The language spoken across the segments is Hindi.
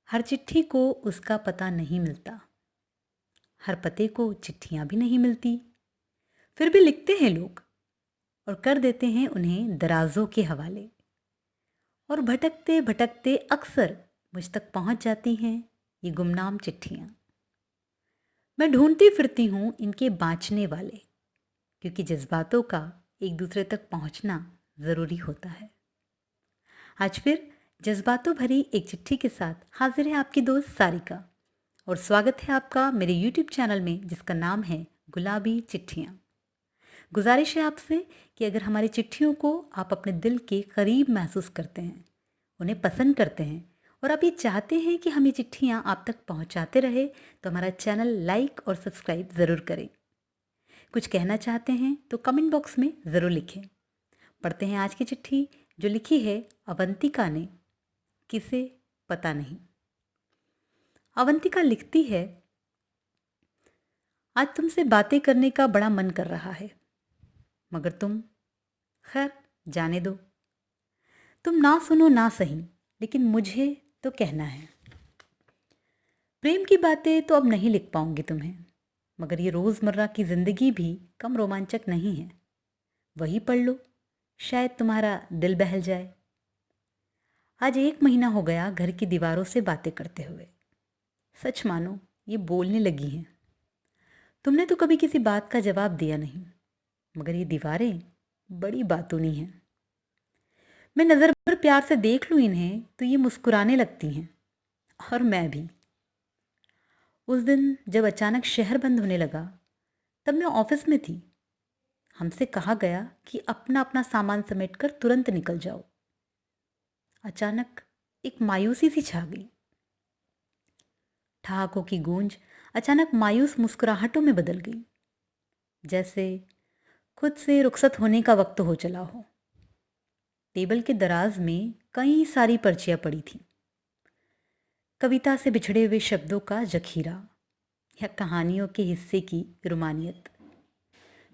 हर चिट्ठी को उसका पता नहीं मिलता, हर पते को चिट्ठियां भी नहीं मिलती। फिर भी लिखते हैं लोग और कर देते हैं उन्हें दराजों के हवाले। और भटकते भटकते अक्सर मुझ तक पहुंच जाती हैं ये गुमनाम चिट्ठियां। मैं ढूंढती फिरती हूँ इनके बाँचने वाले, क्योंकि जज्बातों का एक दूसरे तक पहुंचना ज़रूरी होता है। आज फिर जज्बातों भरी एक चिट्ठी के साथ हाजिर है आपकी दोस्त सारिका, और स्वागत है आपका मेरे YouTube चैनल में जिसका नाम है गुलाबी चिट्ठियाँ। गुजारिश है आपसे कि अगर हमारी चिट्ठियों को आप अपने दिल के करीब महसूस करते हैं, उन्हें पसंद करते हैं और आप ये चाहते हैं कि हम ये चिट्ठियाँ आप तक पहुँचाते रहे, तो हमारा चैनल लाइक और सब्सक्राइब ज़रूर करें। कुछ कहना चाहते हैं तो कमेंट बॉक्स में ज़रूर लिखें। पढ़ते हैं आज की चिट्ठी जो लिखी है अवंतिका ने। किसे पता नहीं। अवंतिका लिखती है, आज तुमसे बातें करने का बड़ा मन कर रहा है, मगर तुम खैर जाने दो। तुम ना सुनो ना सही, लेकिन मुझे तो कहना है। प्रेम की बातें तो अब नहीं लिख पाऊंगी तुम्हें, मगर ये रोज़मर्रा की ज़िंदगी भी कम रोमांचक नहीं है। वही पढ़ लो, शायद तुम्हारा दिल बहल जाए। आज 1 महीना हो गया घर की दीवारों से बातें करते हुए। सच मानो ये बोलने लगी हैं। तुमने तो कभी किसी बात का जवाब दिया नहीं, मगर ये दीवारें बड़ी बातूनी हैं। मैं नज़र भर प्यार से देख लूँ इन्हें तो ये मुस्कुराने लगती हैं, और मैं भी। उस दिन जब अचानक शहर बंद होने लगा, तब मैं ऑफिस में थी। हमसे कहा गया कि अपना अपना सामान समेटकर तुरंत निकल जाओ। अचानक एक मायूसी सी छा गई। ठहाकों की गूंज अचानक मायूस मुस्कुराहटों में बदल गई, जैसे खुद से रुखसत होने का वक्त हो चला हो। टेबल के दराज में कई सारी पर्चियां पड़ी थीं। कविता से बिछड़े हुए शब्दों का जखीरा या कहानियों के हिस्से की रुमानियत।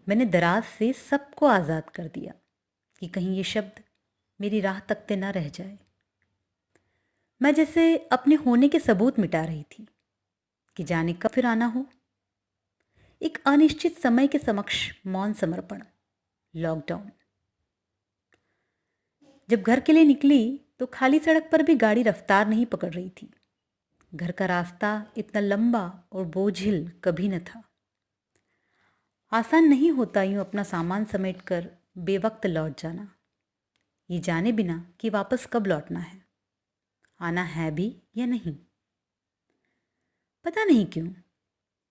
मैंने दराज से सबको आज़ाद कर दिया कि कहीं ये शब्द मेरी राह तकते ना रह जाए। मैं जैसे अपने होने के सबूत मिटा रही थी कि जाने कब फिर आना हो। एक अनिश्चित समय के समक्ष मौन समर्पण। लॉकडाउन। जब घर के लिए निकली तो खाली सड़क पर भी गाड़ी रफ्तार नहीं पकड़ रही थी। घर का रास्ता इतना लंबा और बोझिल कभी न था। आसान नहीं होता यूं अपना सामान समेटकर बेवक्त लौट जाना, ये जाने बिना कि वापस कब लौटना है, आना है भी या नहीं। पता नहीं क्यों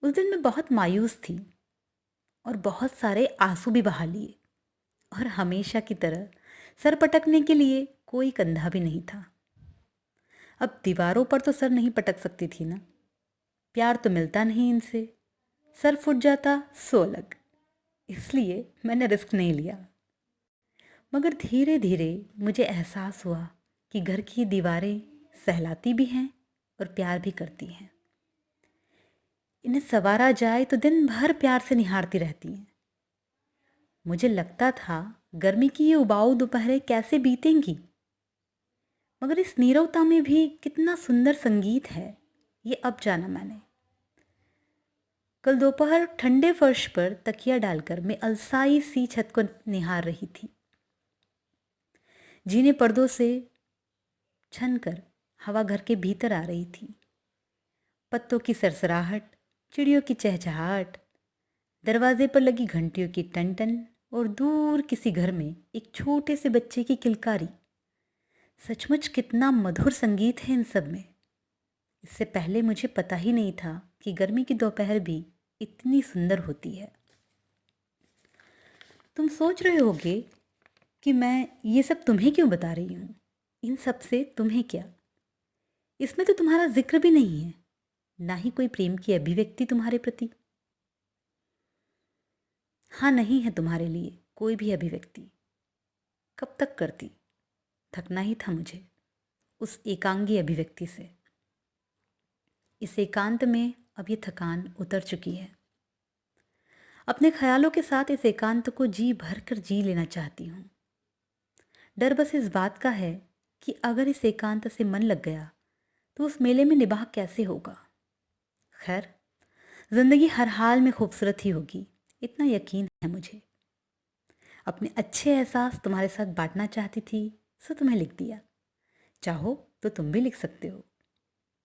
उस दिन मैं बहुत मायूस थी और बहुत सारे आंसू भी बहा लिए, और हमेशा की तरह सर पटकने के लिए कोई कंधा भी नहीं था। अब दीवारों पर तो सर नहीं पटक सकती थी ना, प्यार तो मिलता नहीं इनसे। सर फूट जाता सो अलग, इसलिए मैंने रिस्क नहीं लिया। मगर धीरे धीरे मुझे एहसास हुआ कि घर की दीवारें सहलाती भी हैं और प्यार भी करती हैं। इन्हें संवारा जाए तो दिन भर प्यार से निहारती रहती हैं। मुझे लगता था गर्मी की ये उबाऊ दोपहरें कैसे बीतेंगी, मगर इस नीरवता में भी कितना सुंदर संगीत है, ये अब जाना मैंने। कल दोपहर ठंडे फर्श पर तकिया डालकर मैं अलसाई सी छत को निहार रही थी। जीने पर्दों से छनकर हवा घर के भीतर आ रही थी। पत्तों की सरसराहट, चिड़ियों की चहचहाहट, दरवाजे पर लगी घंटियों की टन-टन और दूर किसी घर में एक छोटे से बच्चे की किलकारी। सचमुच कितना मधुर संगीत है इन सब में। इससे पहले मुझे पता ही नहीं था कि गर्मी की दोपहर भी इतनी सुंदर होती है। तुम सोच रहे होगे कि मैं ये सब तुम्हें क्यों बता रही हूँ। इन सब से तुम्हें क्या, इसमें तो तुम्हारा जिक्र भी नहीं है, ना ही कोई प्रेम की अभिव्यक्ति तुम्हारे प्रति। हाँ, नहीं है तुम्हारे लिए कोई भी अभिव्यक्ति। कब तक करती, थकना ही था मुझे उस एकांगी अभिव्यक्ति से। इस एकांत में अब ये थकान उतर चुकी है। अपने ख्यालों के साथ इस एकांत को जी भर कर जी लेना चाहती हूँ। डर बस इस बात का है कि अगर इस एकांत से मन लग गया तो उस मेले में निभाग कैसे होगा। खैर, जिंदगी हर हाल में खूबसूरत ही होगी, इतना यकीन है मुझे। अपने अच्छे एहसास तुम्हारे साथ बांटना चाहती थी, सो तुम्हें लिख दिया। चाहो तो तुम भी लिख सकते हो।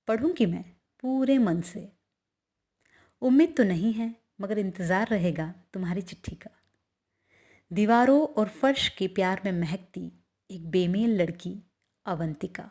पढ़ूंगी मैं पूरे मन से। उम्मीद तो नहीं है, मगर इंतज़ार रहेगा तुम्हारी चिट्ठी का। दीवारों और फर्श के प्यार में महकती एक बेमेल लड़की, अवंतिका।